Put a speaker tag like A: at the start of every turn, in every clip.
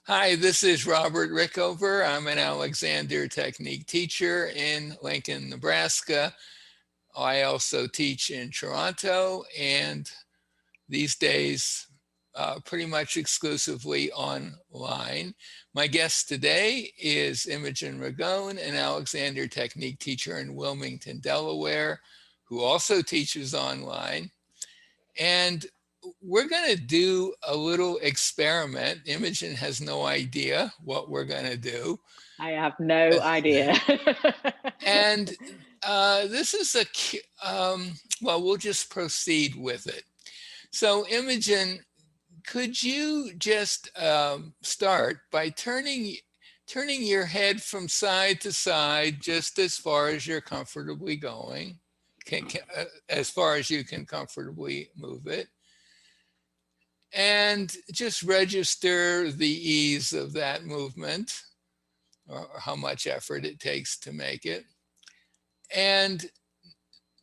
A: Hi, this is Robert Rickover. I'm an Alexander Technique teacher in Lincoln, Nebraska. I also teach in Toronto and these days pretty much exclusively online. My guest today is Imogen Ragone, an Alexander Technique teacher in Wilmington, Delaware, who also teaches online. And we're going to do a little experiment. Imogen has no idea what we're going to do.
B: I have no idea.
A: And this is well, we'll just proceed with it. So Imogen, could you just start by turning your head from side to side just as far as you're comfortably going, as far as you can comfortably move it, and just register the ease of that movement or how much effort it takes to make it. And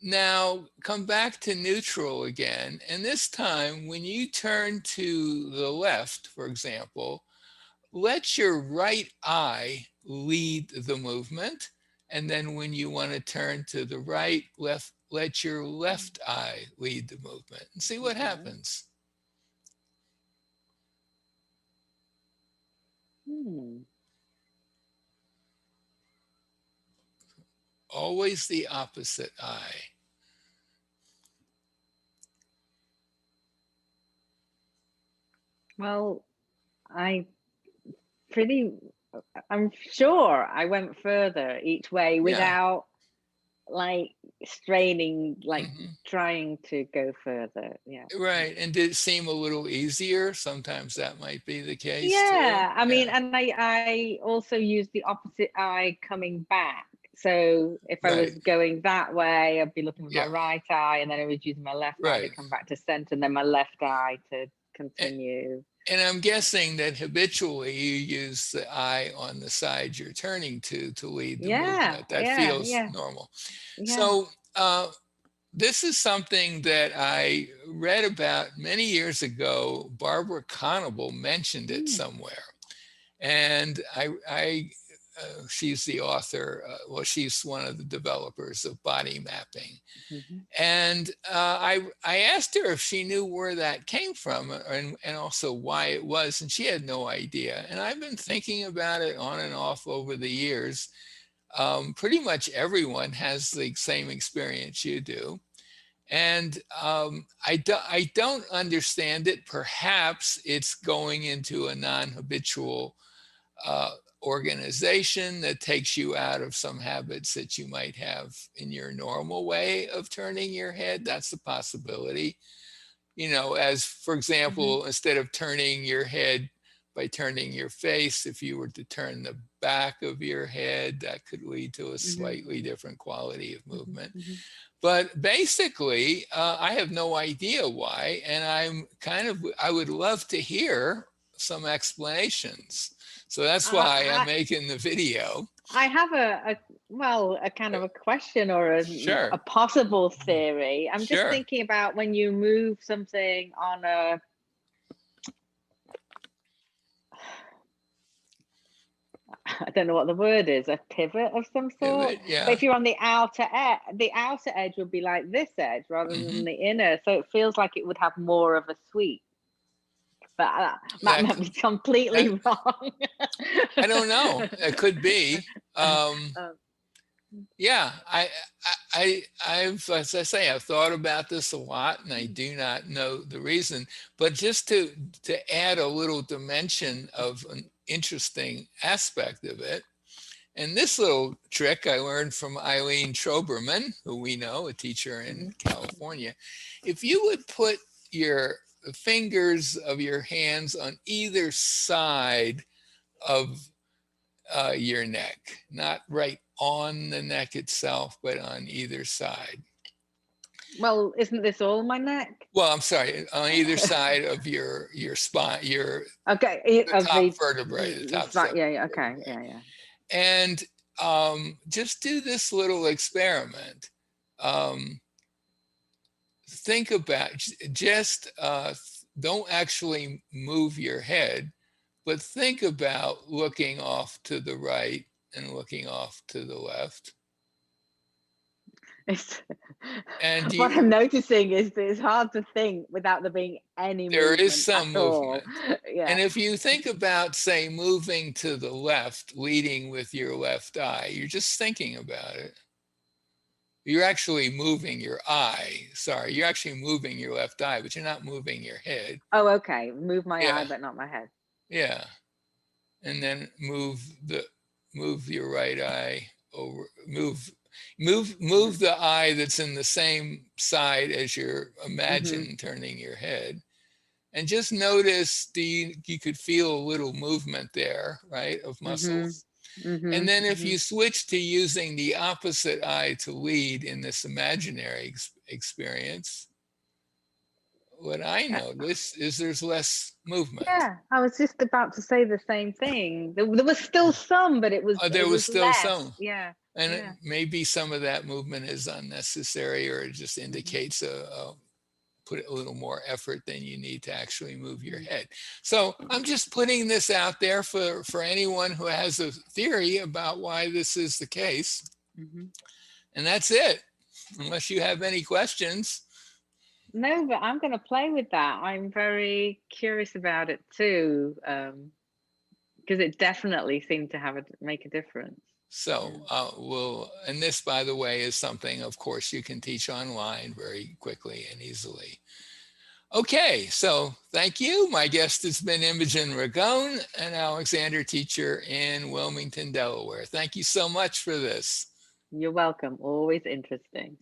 A: now come back to neutral again. And this time, when you turn to the left, for example, let your right eye lead the movement. And then when you want to turn to the right, let your left eye lead the movement and see what happens. Always the opposite eye.
B: Well, I'm sure I went further each way without like straining, like trying to go further. Yeah.
A: Right. And did it seem a little easier? Sometimes that might be the case too.
B: Yeah. I mean, and I also use the opposite eye coming back. So if I was going that way, I'd be looking with my right eye, and then I was using my left eye to come back to center, and then my left eye to continue.
A: And I'm guessing that habitually you use the eye on the side you're turning to lead the movement. That feels normal. So this is something that I read about many years ago. Barbara Conable mentioned it somewhere. And she's the author, well, she's one of the developers of body mapping. And I asked her if she knew where that came from and also why it was, and she had no idea. And I've been thinking about it on and off over the years. Pretty much everyone has the same experience you do. And I don't understand it. Perhaps it's going into a non-habitual organization that takes you out of some habits that you might have in your normal way of turning your head. That's a possibility. You know, as for example, instead of turning your head by turning your face, if you were to turn the back of your head, that could lead to a slightly different quality of movement. But basically, I have no idea why. And I would love to hear some explanations. So that's why I'm making the video.
B: I have a kind of a question or a possible theory. I'm just thinking about when you move something on I don't know what the word is, a pivot of some sort. But if you're on the outer edge would be like this edge rather than the inner. So it feels like it would have more of a sweep. But that might be completely wrong.
A: I don't know. It could be. Yeah, I've, as I say, I've thought about this a lot, and I do not know the reason. But just to add a little dimension of an interesting aspect of it, and this little trick I learned from Eileen Troberman, who we know, a teacher in California. If you would put your fingers of your hands on either side of your neck, not right on the neck itself, but on either side.
B: Well, isn't this all my neck?
A: Well, I'm sorry, on either side of your spine, your top vertebrae, the top
B: spine. Yeah, okay, yeah.
A: And just do this little experiment. Think about, just don't actually move your head, but think about looking off to the right and looking off to the left.
B: And what I'm noticing is that it's hard to think without there being any movement.
A: There is some movement.
B: Yeah.
A: And if you think about, say, moving to the left, leading with your left eye, you're just thinking about it. You're actually moving your eye. Sorry, you're actually moving your left eye, but you're not moving your head.
B: Oh, okay. Move my eye, but not my head.
A: Yeah. And then move your right eye over, move the eye that's in the same side as your imagine turning your head. And just notice you could feel a little movement there, right, of muscles. And then if you switch to using the opposite eye to lead in this imaginary experience, what I notice is there's less movement.
B: Yeah, I was just about to say the same thing. There was still some, but it was
A: there was still
B: less.
A: some.
B: Yeah.
A: And maybe some of that movement is unnecessary, or it just indicates put a little more effort than you need to actually move your head. So I'm just putting this out there for anyone who has a theory about why this is the case. And that's it, unless you have any questions.
B: No, but I'm going to play with that. I'm very curious about it too, because it definitely seemed to make a difference.
A: So and this, by the way, is something, of course, you can teach online very quickly and easily. Okay, so thank you. My guest has been Imogen Ragone, an Alexander teacher in Wilmington, Delaware. Thank you so much for this.
B: You're welcome. Always interesting.